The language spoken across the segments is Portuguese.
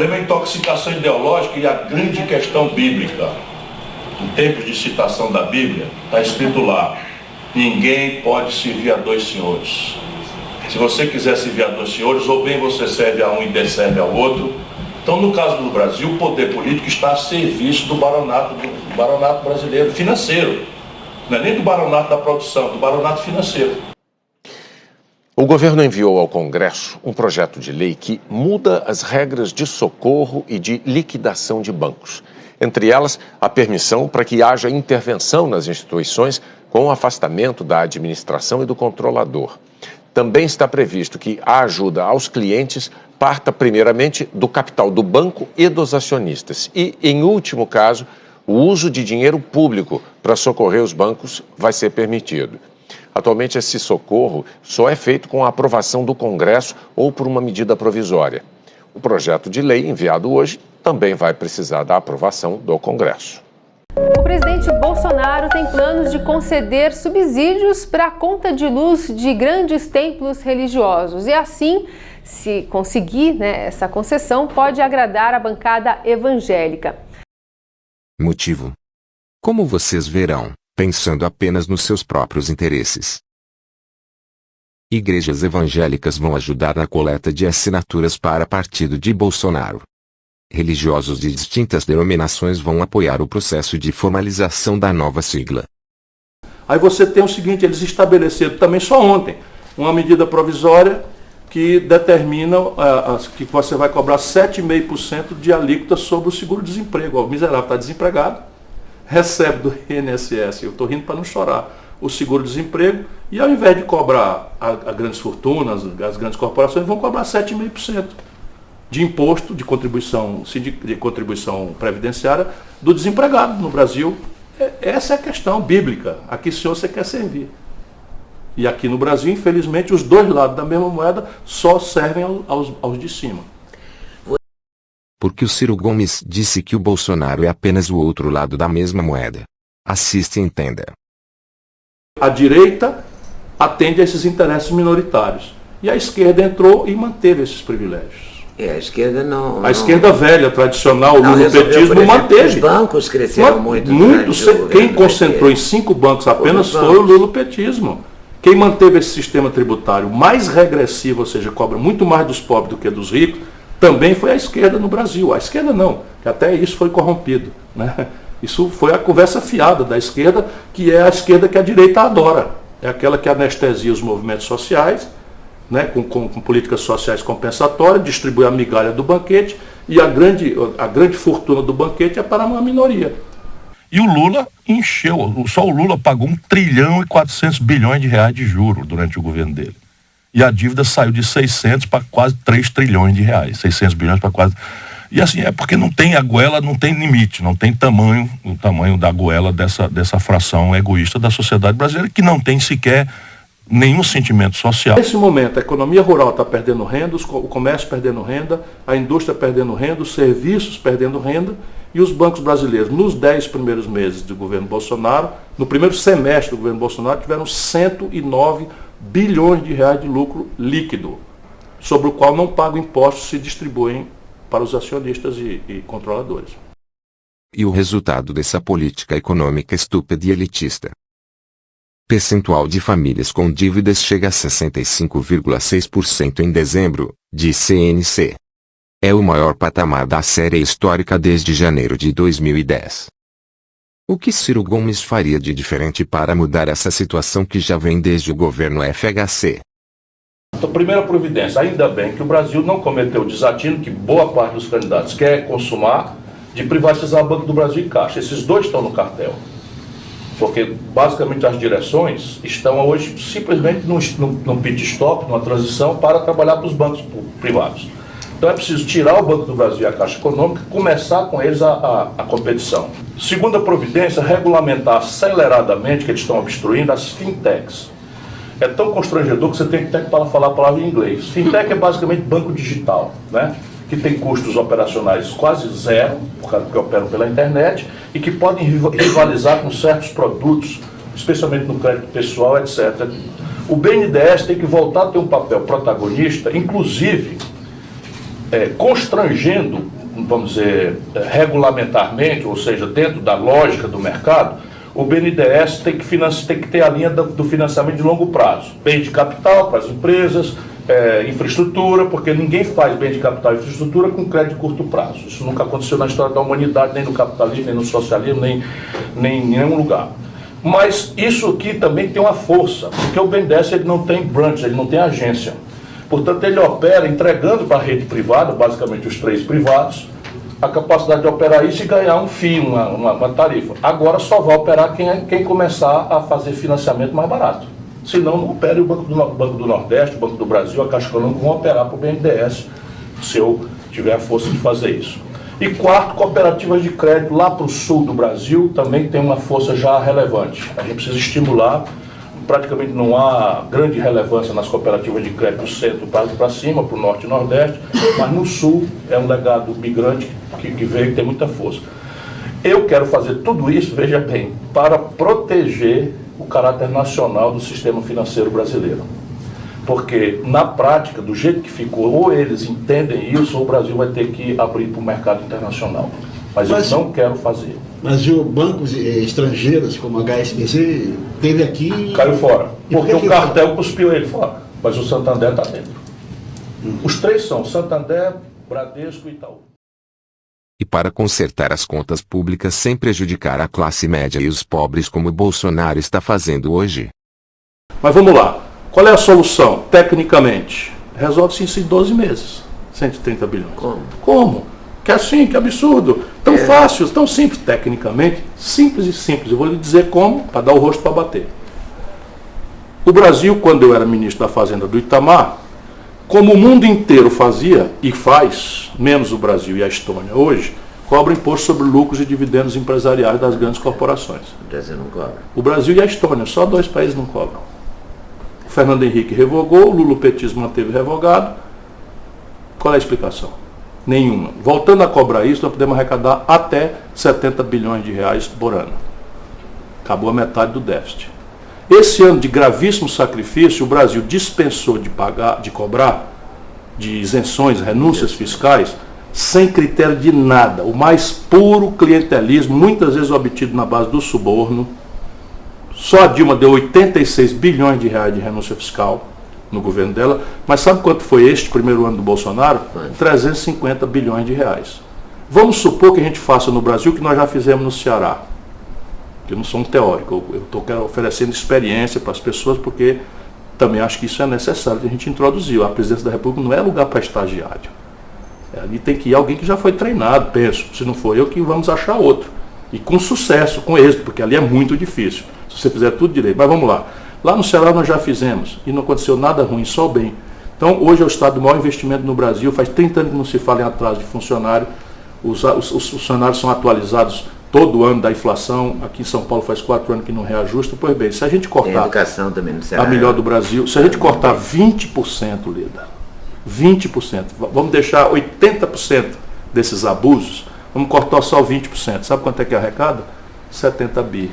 problema é a intoxicação ideológica e a grande questão bíblica. Em tempos de citação da Bíblia, está escrito lá: ninguém pode servir a dois senhores. Se você quiser servir a dois senhores, ou bem você serve a um e desserve ao outro. Então, no caso do Brasil, o poder político está a serviço do baronato brasileiro financeiro. Não é nem do baronato da produção, do baronato financeiro. O governo enviou ao Congresso um projeto de lei que muda as regras de socorro e de liquidação de bancos. Entre elas, a permissão para que haja intervenção nas instituições com o afastamento da administração e do controlador. Também está previsto que a ajuda aos clientes parta primeiramente do capital do banco e dos acionistas e, em último caso, o uso de dinheiro público para socorrer os bancos vai ser permitido. Atualmente, esse socorro só é feito com a aprovação do Congresso ou por uma medida provisória. O projeto de lei enviado hoje também vai precisar da aprovação do Congresso. O presidente Bolsonaro tem planos de conceder subsídios para a conta de luz de grandes templos religiosos. E assim, se conseguir essa concessão, pode agradar a bancada evangélica. Motivo: como vocês verão, pensando apenas nos seus próprios interesses. Igrejas evangélicas vão ajudar na coleta de assinaturas para partido de Bolsonaro. Religiosos de distintas denominações vão apoiar o processo de formalização da nova sigla. Aí você tem o seguinte: eles estabeleceram também só ontem uma medida provisória que determina que você vai cobrar 7,5% de alíquota sobre o seguro-desemprego. O miserável está desempregado, recebe do INSS, eu estou rindo para não chorar, o seguro-desemprego, e ao invés de cobrar a grandes fortunas, as grandes corporações, vão cobrar 7,5% de imposto, de contribuição previdenciária do desempregado no Brasil. Essa é a questão bíblica, a que o senhor você quer servir. E aqui no Brasil, infelizmente, os dois lados da mesma moeda só servem aos de cima. Porque o Ciro Gomes disse que o Bolsonaro é apenas o outro lado da mesma moeda. Assista e entenda. A direita atende a esses interesses minoritários. E a esquerda entrou e manteve esses privilégios. A esquerda não... A esquerda velha, tradicional, o lulopetismo manteve. Os bancos cresceram muito. Quem concentrou em 5 bancos apenas foi o lulopetismo. Quem manteve esse sistema tributário mais regressivo, ou seja, cobra muito mais dos pobres do que dos ricos, também foi a esquerda no Brasil. A esquerda não, que até isso foi corrompido, né? Isso foi a conversa fiada da esquerda, que é a esquerda que a direita adora. É aquela que anestesia os movimentos sociais, né, com políticas sociais compensatórias, distribui a migalha do banquete, e a grande fortuna do banquete é para uma minoria. E o Lula encheu, só o Lula pagou 1 trilhão e 400 bilhões de reais de juros durante o governo dele. E a dívida saiu de 600 para quase 3 trilhões de reais, 600 bilhões para quase... E assim, é porque não tem a goela, não tem limite, não tem o tamanho da goela dessa fração egoísta da sociedade brasileira, que não tem sequer nenhum sentimento social. Nesse momento, a economia rural está perdendo renda, o comércio perdendo renda, a indústria perdendo renda, os serviços perdendo renda, e os bancos brasileiros, nos 10 primeiros meses do governo Bolsonaro, no primeiro semestre do governo Bolsonaro, tiveram 109 bilhões de reais de lucro líquido, sobre o qual não pagam impostos, se distribuem para os acionistas e controladores. E o resultado dessa política econômica estúpida e elitista? Percentual de famílias com dívidas chega a 65,6% em dezembro, diz CNC. É o maior patamar da série histórica desde janeiro de 2010. O que Ciro Gomes faria de diferente para mudar essa situação que já vem desde o governo FHC? Então, primeira providência, ainda bem que o Brasil não cometeu o desatino que boa parte dos candidatos quer consumar, de privatizar o Banco do Brasil e Caixa. Esses dois estão no cartel. Porque, basicamente, as direções estão hoje simplesmente num pit stop, numa transição para trabalhar para os bancos privados. Então é preciso tirar o Banco do Brasil e a Caixa Econômica e começar com eles a competição. Segunda providência, regulamentar aceleradamente, que eles estão obstruindo, as fintechs. É tão constrangedor que você tem que falar a palavra em inglês. Fintech é basicamente banco digital, né? Que tem custos operacionais quase zero, porque operam pela internet, e que podem rivalizar com certos produtos, especialmente no crédito pessoal, etc. O BNDES tem que voltar a ter um papel protagonista, inclusive constrangendo, vamos dizer, regulamentarmente, ou seja, dentro da lógica do mercado, o BNDES tem que ter a linha do financiamento de longo prazo. Bem de capital para as empresas, infraestrutura, porque ninguém faz bem de capital e infraestrutura com crédito de curto prazo. Isso nunca aconteceu na história da humanidade, nem no capitalismo, nem no socialismo, nem em nenhum lugar. Mas isso aqui também tem uma força, porque o BNDES ele não tem branch, ele não tem agência. Portanto, ele opera entregando para a rede privada, basicamente os 3 privados, a capacidade de operar isso e ganhar um FII, uma tarifa. Agora só vai operar quem começar a fazer financiamento mais barato. Senão não opere o Banco do Nordeste, o Banco do Brasil, a Caixa Econômica vão operar para o BNDES, se eu tiver a força de fazer isso. E quarto, cooperativas de crédito lá para o sul do Brasil também tem uma força já relevante. A gente precisa estimular, praticamente não há grande relevância nas cooperativas de crédito do centro para cima, para o norte e nordeste, mas no sul é um legado migrante que veio e tem muita força. Eu quero fazer tudo isso, veja bem, para proteger o caráter nacional do sistema financeiro brasileiro. Porque, na prática, do jeito que ficou, ou eles entendem isso, ou o Brasil vai ter que abrir para o mercado internacional. Mas eu não quero fazer. Mas os bancos estrangeiros, como a HSBC, teve aqui... Caiu fora. Porque o cartel cuspiu ele fora. Mas o Santander está dentro. Os 3 são Santander, Bradesco e Itaú. E para consertar as contas públicas sem prejudicar a classe média e os pobres como o Bolsonaro está fazendo hoje. Mas vamos lá. Qual é a solução? Tecnicamente, resolve-se isso em 12 meses. 130 bilhões. Como? Que assim, que absurdo. Tão fácil, tão simples. Tecnicamente, simples e simples. Eu vou lhe dizer como, para dar o rosto para bater. O Brasil, quando eu era ministro da Fazenda do Itamar, como o mundo inteiro fazia e faz, menos o Brasil e a Estônia hoje, cobra imposto sobre lucros e dividendos empresariais das grandes corporações. O Brasil não cobra. O Brasil e a Estônia, só 2 países não cobram. O Fernando Henrique revogou, o lulopetismo manteve revogado. Qual é a explicação? Nenhuma. Voltando a cobrar isso, nós podemos arrecadar até 70 bilhões de reais por ano. Acabou a metade do déficit. Esse ano de gravíssimo sacrifício, o Brasil dispensou de cobrar de isenções, renúncias fiscais, sem critério de nada. O mais puro clientelismo, muitas vezes obtido na base do suborno. Só a Dilma deu 86 bilhões de reais de renúncia fiscal no governo dela. Mas sabe quanto foi este primeiro ano do Bolsonaro? 350 bilhões de reais. Vamos supor que a gente faça no Brasil o que nós já fizemos no Ceará. Eu não sou um teórico, eu estou oferecendo experiência para as pessoas, porque também acho que isso é necessário que a gente introduzir. A presidência da República não é lugar para estagiário. Ali tem que ir alguém que já foi treinado, penso. Se não for eu, que vamos achar outro. E com sucesso, com êxito, porque ali é muito difícil. Se você fizer tudo direito. Mas vamos lá. Lá no Ceará nós já fizemos e não aconteceu nada ruim, só bem. Então hoje é o estado do maior investimento no Brasil. Faz 30 anos que não se fala em atraso de funcionário. Os funcionários são atualizados todo ano da inflação. Aqui em São Paulo faz 4 anos que não reajusta. Pois bem, se a gente cortar... Tem educação também no Ceará. A melhor do Brasil. Se a gente cortar 20%, Leda, 20%, vamos deixar 80% desses abusos, vamos cortar só 20%. Sabe quanto é que arrecada? 70 bi.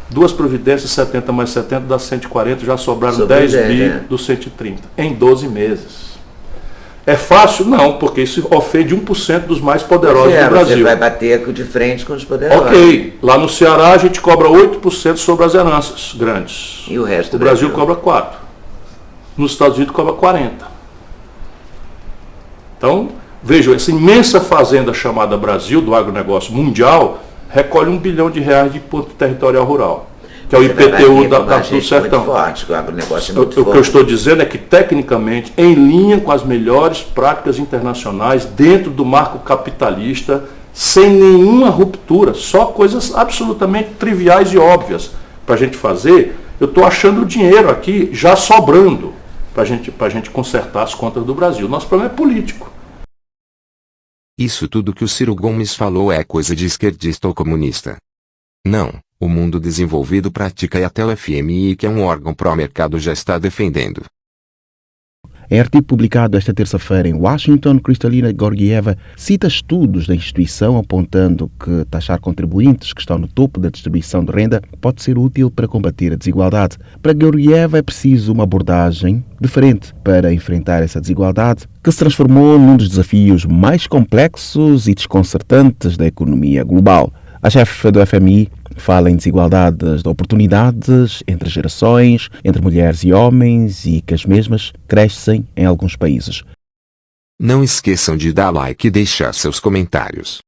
2 providências, 70 mais 70 dá 140, já sobraram 10 bi dos 130, em 12 meses. É fácil? Não, porque isso ofende 1% dos mais poderosos do Brasil. Você vai bater de frente com os poderosos. Ok, lá no Ceará a gente cobra 8% sobre as heranças grandes. E o resto? O Brasil cobra 4%. Nos Estados Unidos cobra 40%. Então, vejam, essa imensa fazenda chamada Brasil, do agronegócio mundial, recolhe 1 bilhão de reais de imposto territorial rural, que é o IPTU do sertão. Forte, o agronegócio é muito forte. O que eu estou dizendo é que, tecnicamente, em linha com as melhores práticas internacionais, dentro do marco capitalista, sem nenhuma ruptura, só coisas absolutamente triviais e óbvias para a gente fazer, eu estou achando o dinheiro aqui já sobrando para a gente consertar as contas do Brasil. Nosso problema é político. Isso tudo que o Ciro Gomes falou é coisa de esquerdista ou comunista. Não, o mundo desenvolvido pratica e até o FMI, que é um órgão pró-mercado, já está defendendo. Em artigo publicado esta terça-feira em Washington, Kristalina Georgieva cita estudos da instituição apontando que taxar contribuintes que estão no topo da distribuição de renda pode ser útil para combater a desigualdade. Para Georgieva é preciso uma abordagem diferente para enfrentar essa desigualdade que se transformou num dos desafios mais complexos e desconcertantes da economia global. A chefe do FMI fala em desigualdades de oportunidades entre gerações, entre mulheres e homens e que as mesmas crescem em alguns países. Não esqueçam de dar like e deixar seus comentários.